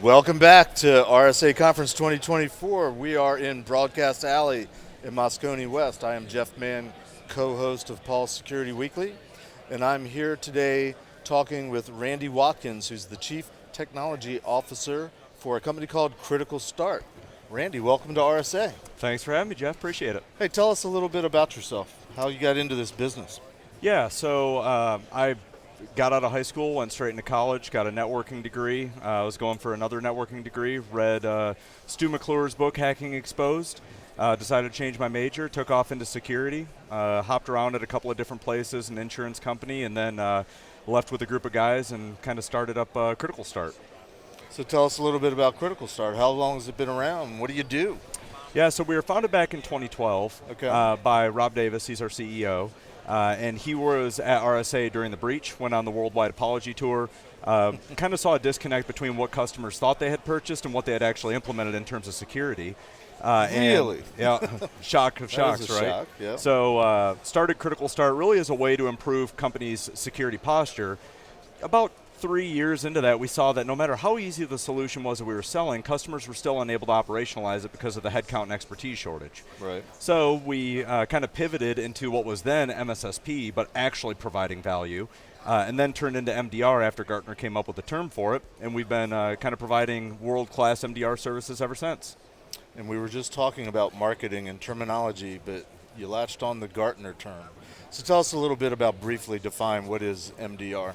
Welcome back to RSA Conference 2024. We are in Broadcast Alley in Moscone West. I am Jeff Mann, co-host of Paul's Security Weekly, and I'm here today talking with Randy Watkins, who's the Chief Technology Officer for a company called Critical Start. Randy, welcome to RSA. Thanks for having me, Jeff. Appreciate it. Hey, tell us a little bit about yourself, how you got into this business. Yeah, so I got out of high school, went straight into college, got a networking degree. I was going for another networking degree, read Stu McClure's book, Hacking Exposed, decided to change my major, took off into security, hopped around at a couple of different places, an insurance company, and then left with a group of guys and kind of started up Critical Start. So tell us a little bit about Critical Start. How long has it been around? What do you do? Yeah, so we were founded back in 2012 by Rob Davis. He's our CEO. And he was at RSA during the breach, went on the worldwide apology tour, kind of saw a disconnect between what customers thought they had purchased and what they had actually implemented in terms of security. Really? Yeah, shock of shocks, right? Shock, yeah. So started Critical Start really as a way to improve companies' security posture. About 3 years into that, we saw that no matter how easy the solution was that we were selling, customers were still unable to operationalize it because of the headcount and expertise shortage. Right. So we kind of pivoted into what was then MSSP, but actually providing value, and then turned into MDR after Gartner came up with the term for it, and we've been kind of providing world-class MDR services ever since. And we were just talking about marketing and terminology, but you latched on the Gartner term. So tell us a little bit about briefly define what is MDR.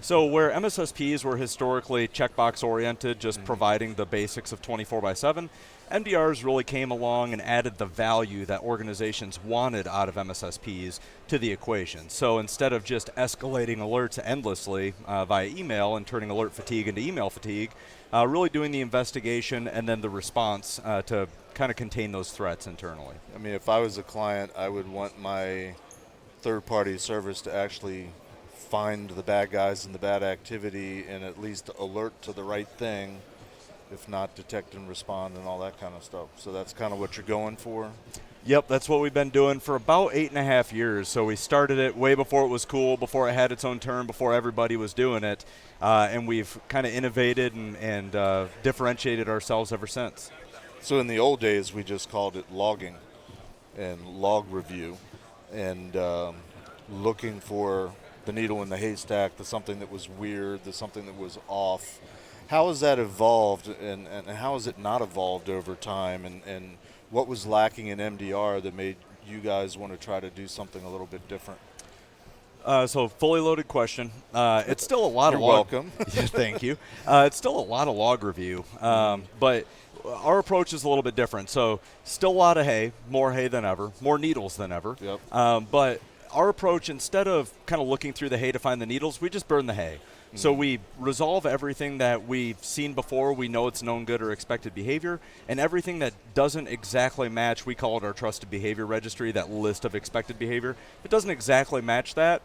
So where MSSPs were historically checkbox oriented, just providing the basics of 24/7, MDRs really came along and added the value that organizations wanted out of MSSPs to the equation. So instead of just escalating alerts endlessly via email and turning alert fatigue into email fatigue, really doing the investigation and then the response to kind of contain those threats internally. I mean, if I was a client, I would want my third-party service to actually find the bad guys and the bad activity and at least alert to the right thing, if not detect and respond and all that kind of stuff. So that's kind of what you're going for? Yep, that's what we've been doing for about 8.5 years. So we started it way before it was cool, before it had its own term, before everybody was doing it. And we've kind of innovated and differentiated ourselves ever since. So in the old days, we just called it logging and log review and looking for the needle in the haystack, the something that was weird, the something that was off. How has that evolved and how has it not evolved over time? And what was lacking in MDR that made you guys want to try to do something a little bit different? So fully loaded question. It's still a lot of log. Welcome. Yeah, thank you. It's still a lot of log review, but our approach is a little bit different. So still a lot of hay, more hay than ever, more needles than ever. Yep. But our approach, instead of kind of looking through the hay to find the needles, we just burn the hay. So we resolve everything that we've seen before, we know it's known good or expected behavior, and everything that doesn't exactly match, we call it our trusted behavior registry, that list of expected behavior. If it doesn't exactly match that,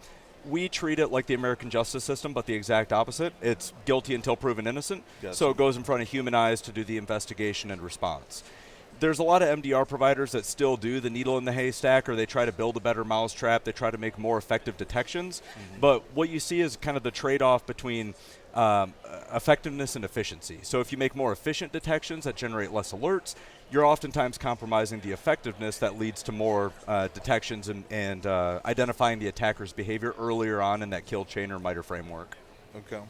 we treat it like the American justice system, but the exact opposite. It's guilty until proven innocent. Gotcha. So it goes in front of human eyes to do the investigation and response. There's a lot of MDR providers that still do the needle in the haystack, or they try to build a better mousetrap. They try to make more effective detections. But what you see is kind of the trade-off between effectiveness and efficiency. So if you make more efficient detections that generate less alerts, you're oftentimes compromising the effectiveness that leads to more detections and identifying the attacker's behavior earlier on in that kill chain or MITRE framework. Okay.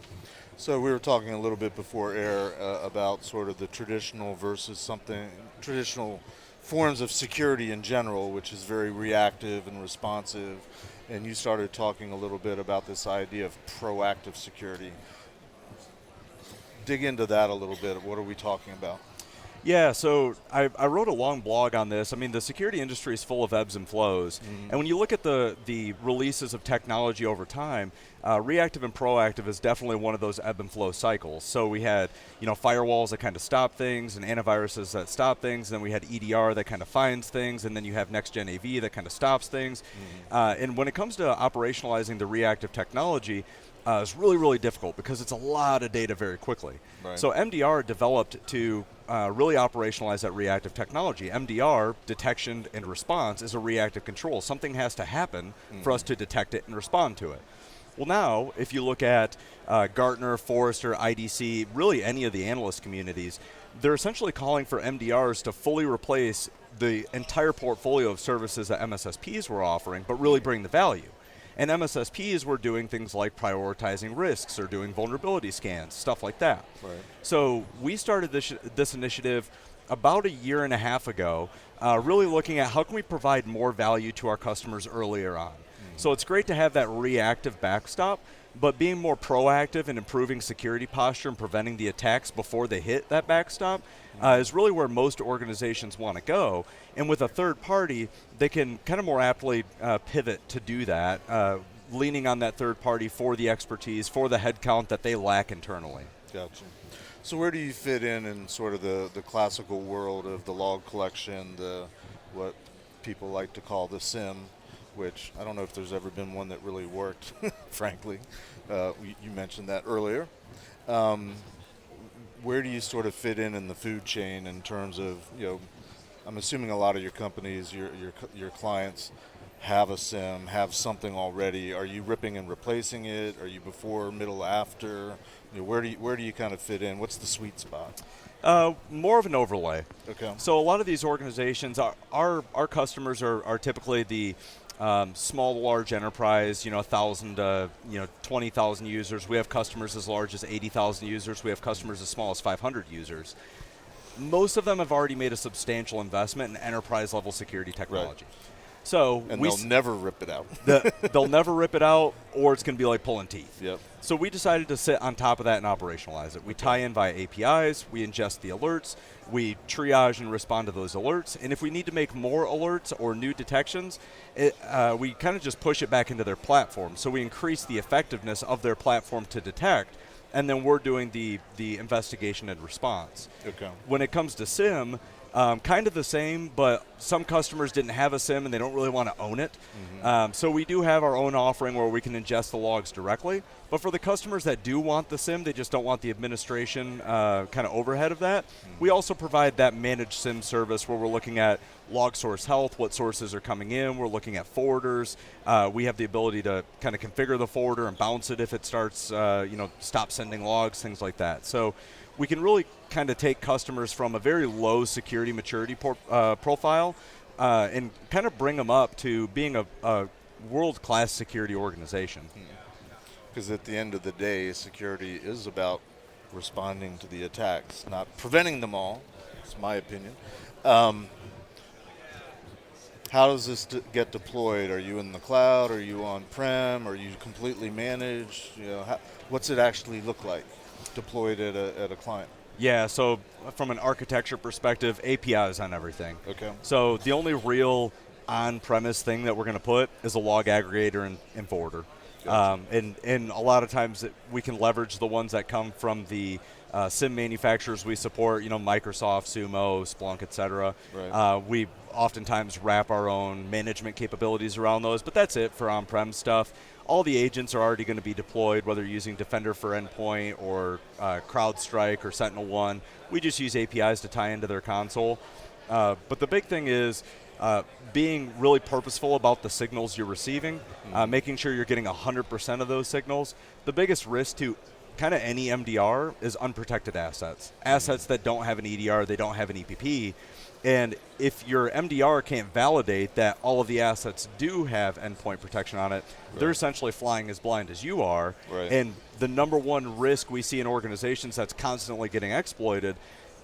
So we were talking a little bit before air about sort of the traditional versus traditional forms of security in general, which is very reactive and responsive. And you started talking a little bit about this idea of proactive security. Dig into that a little bit. What are we talking about? Yeah, so I wrote a long blog on this. I mean, the security industry is full of ebbs and flows. And when you look at the releases of technology over time, reactive and proactive is definitely one of those ebb and flow cycles. So we had, firewalls that kind of stop things and antiviruses that stop things. And then we had EDR that kind of finds things. And then you have next-gen AV that kind of stops things. And when it comes to operationalizing the reactive technology, it's really, really difficult because it's a lot of data very quickly. Right. So MDR developed to really operationalize that reactive technology. MDR, detection and response, is a reactive control. Something has to happen for us to detect it and respond to it. Well, now, if you look at Gartner, Forrester, IDC, really any of the analyst communities, they're essentially calling for MDRs to fully replace the entire portfolio of services that MSSPs were offering, but really bring the value. And MSSPs were doing things like prioritizing risks or doing vulnerability scans, stuff like that. Right. So we started this initiative about a year and a half ago, really looking at how can we provide more value to our customers earlier on. So it's great to have that reactive backstop, but being more proactive and improving security posture and preventing the attacks before they hit that backstop is really where most organizations want to go. And with a third party, they can kind of more aptly pivot to do that, leaning on that third party for the expertise, for the headcount that they lack internally. Gotcha. So where do you fit in sort of the classical world of the log collection, what people like to call the SIM, which I don't know if there's ever been one that really worked, frankly. You mentioned that earlier. Where do you sort of fit in the food chain in terms of, I'm assuming a lot of your companies, your clients have a SIM, have something already. Are you ripping and replacing it? Are you before, middle, after? Where do you kind of fit in? What's the sweet spot? More of an overlay. Okay. So a lot of these organizations, our customers are typically the small to large enterprise, 1,000 to 20,000 users. We have customers as large as 80,000 users. We have customers as small as 500 users. Most of them have already made a substantial investment in enterprise level security technology. Right. So they'll never rip it out. They'll never rip it out, or it's going to be like pulling teeth. Yep. So we decided to sit on top of that and operationalize it. We tie in via APIs, we ingest the alerts, we triage and respond to those alerts, and if we need to make more alerts or new detections, we kind of just push it back into their platform. So we increase the effectiveness of their platform to detect, and then we're doing the investigation and response. Okay. When it comes to SIM, kind of the same, but some customers didn't have a SIM and they don't really want to own it. Mm-hmm. So we do have our own offering where we can ingest the logs directly. But for the customers that do want the SIM, they just don't want the administration kind of overhead of that. Mm-hmm. We also provide that managed SIM service where we're looking at log source health, what sources are coming in. We're looking at forwarders. We have the ability to kind of configure the forwarder and bounce it if it starts, stop sending logs, things like that. So we can really kind of take customers from a very low security maturity profile and kind of bring them up to being a world-class security organization. Because at the end of the day, security is about responding to the attacks, not preventing them all. It's my opinion. How does this get deployed? Are you in the cloud? Are you on-prem? Are you completely managed? What's it actually look like deployed at a client? Yeah, so from an architecture perspective, APIs on everything. Okay. So the only real on-premise thing that we're going to put is a log aggregator and forwarder. Gotcha. And a lot of times we can leverage the ones that come from the SIM manufacturers we support, Microsoft, Sumo, Splunk, et cetera. Right. We oftentimes wrap our own management capabilities around those, but that's it for on-prem stuff. All the agents are already going to be deployed, whether you're using Defender for Endpoint or CrowdStrike or SentinelOne. We just use APIs to tie into their console. But the big thing is being really purposeful about the signals you're receiving, making sure you're getting 100% of those signals. The biggest risk to kind of any MDR is unprotected assets. Assets that don't have an EDR, they don't have an EPP. And if your MDR can't validate that all of the assets do have endpoint protection on it, right, they're essentially flying as blind as you are. Right. And the number one risk we see in organizations that's constantly getting exploited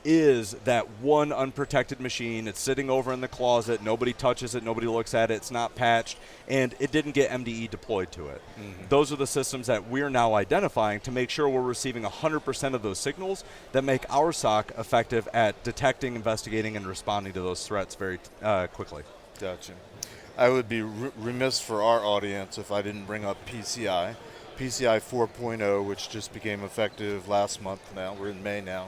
is that one unprotected machine. It's sitting over in the closet. Nobody touches it. Nobody looks at it. It's not patched. And it didn't get MDE deployed to it. Mm-hmm. Those are the systems that we're now identifying to make sure we're receiving 100% of those signals that make our SOC effective at detecting, investigating, and responding to those threats very quickly. Gotcha. I would be remiss for our audience if I didn't bring up PCI. PCI 4.0, which just became effective last month now. We're in May now.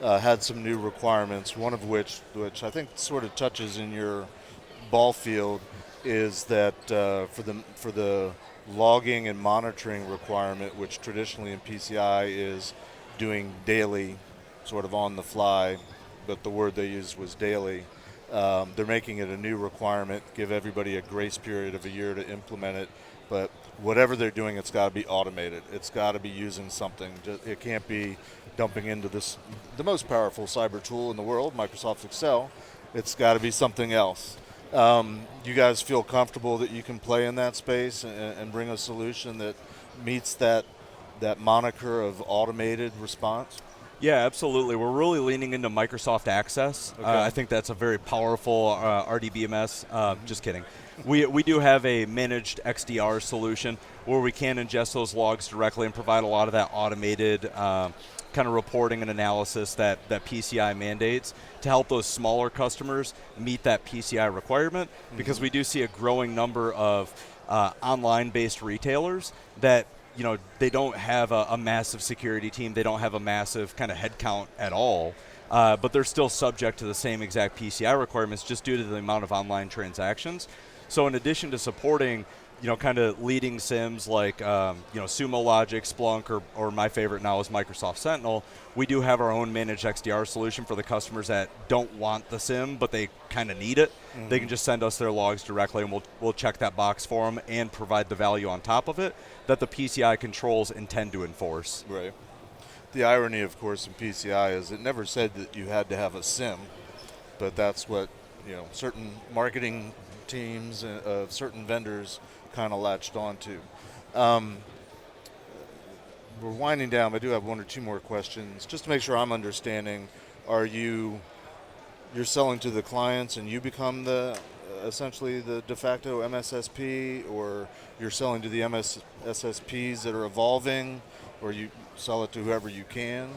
Had some new requirements, one of which I think sort of touches in your ball field, is that for the logging and monitoring requirement, which traditionally in PCI is doing daily, sort of on the fly, but the word they used was daily. They're making it a new requirement, give everybody a grace period of a year to implement it. But whatever they're doing, it's got to be automated. It's got to be using something. It can't be dumping into the most powerful cyber tool in the world, Microsoft Excel. It's got to be something else. You guys feel comfortable that you can play in that space and bring a solution that meets that moniker of automated response? Yeah, absolutely. We're really leaning into Microsoft Access. Okay. I think that's a very powerful RDBMS. Just kidding. We do have a managed XDR solution where we can ingest those logs directly and provide a lot of that automated kind of reporting and analysis that PCI mandates to help those smaller customers meet that PCI requirement, because we do see a growing number of online-based retailers that they don't have a massive security team. They don't have a massive kind of headcount at all, but they're still subject to the same exact PCI requirements just due to the amount of online transactions. So in addition to supporting kind of leading SIMs like Sumo Logic, Splunk, or my favorite now is Microsoft Sentinel, we do have our own managed XDR solution for the customers that don't want the SIM, but they kind of need it. They can just send us their logs directly, and we'll check that box for them and provide the value on top of it that the PCI controls intend to enforce. Right. The irony, of course, in PCI is it never said that you had to have a SIM, but that's what certain marketing teams of certain vendors kind of latched onto. We're winding down. I do have one or two more questions just to make sure I'm understanding. You're selling to the clients and you become essentially the de facto MSSP, or you're selling to the MSSPs that are evolving, or you sell it to whoever you can?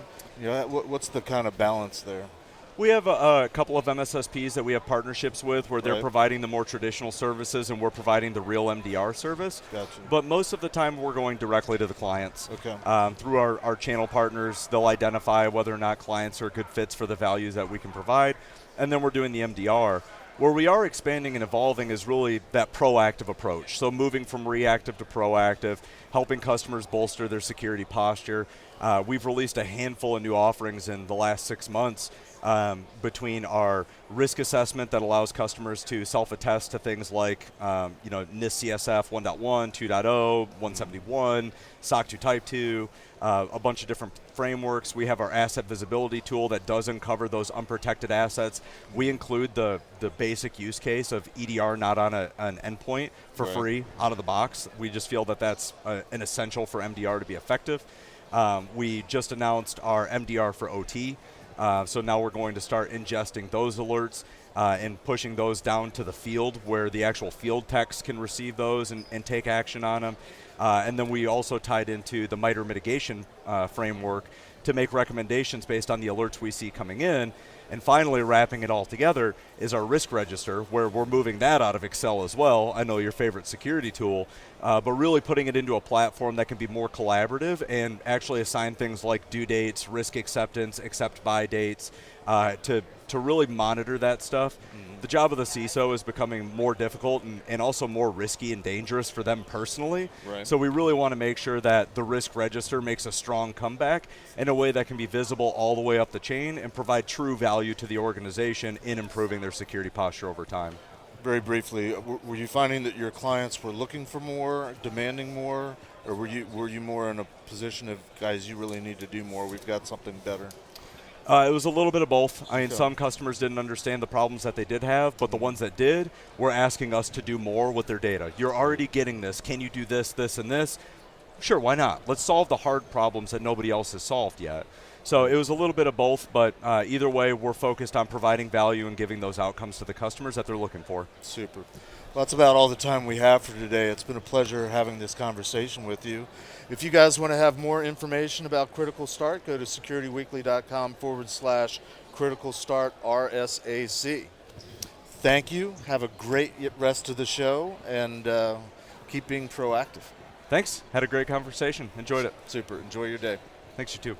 What's the kind of balance there? We have a couple of MSSPs that we have partnerships with where they're Right. providing the more traditional services and we're providing the real MDR service. Gotcha. But most of the time we're going directly to the clients. Okay. Through our channel partners, they'll identify whether or not clients are good fits for the values that we can provide. And then we're doing the MDR. Where we are expanding and evolving is really that proactive approach. So moving from reactive to proactive, helping customers bolster their security posture. We've released a handful of new offerings in the last 6 months, between our risk assessment that allows customers to self-attest to things like NIST CSF 1.1, 2.0, 171, SOC 2 Type 2, a bunch of different frameworks. We have our asset visibility tool that does uncover those unprotected assets. We include the basic use case of EDR not on an endpoint for Right. free out of the box. We just feel that that's an essential for MDR to be effective. We just announced our MDR for OT. So now we're going to start ingesting those alerts and pushing those down to the field where the actual field techs can receive those and take action on them. And then we also tied into the MITRE mitigation framework to make recommendations based on the alerts we see coming in. And finally, wrapping it all together is our risk register, where we're moving that out of Excel as well. I know your favorite security tool, but really putting it into a platform that can be more collaborative and actually assign things like due dates, risk acceptance, accept by dates, to really monitor that stuff. The job of the CISO is becoming more difficult and also more risky and dangerous for them personally. Right. So we really want to make sure that the risk register makes a strong comeback in a way that can be visible all the way up the chain and provide true value to the organization in improving their security posture over time. Very briefly, were you finding that your clients were looking for more, demanding more, or were you more in a position of, guys, you really need to do more, we've got something better? It was a little bit of both. I mean, Okay. some customers didn't understand the problems that they did have, but the ones that did were asking us to do more with their data. You're already getting this. Can you do this, this, and this? Sure, why not? Let's solve the hard problems that nobody else has solved yet. So it was a little bit of both, but either way, we're focused on providing value and giving those outcomes to the customers that they're looking for. Super. Well, that's about all the time we have for today. It's been a pleasure having this conversation with you. If you guys want to have more information about Critical Start, go to securityweekly.com/Critical Start RSAC. Thank you. Have a great rest of the show, and keep being proactive. Thanks. Had a great conversation. Enjoyed it. Super. Enjoy your day. Thanks, you too.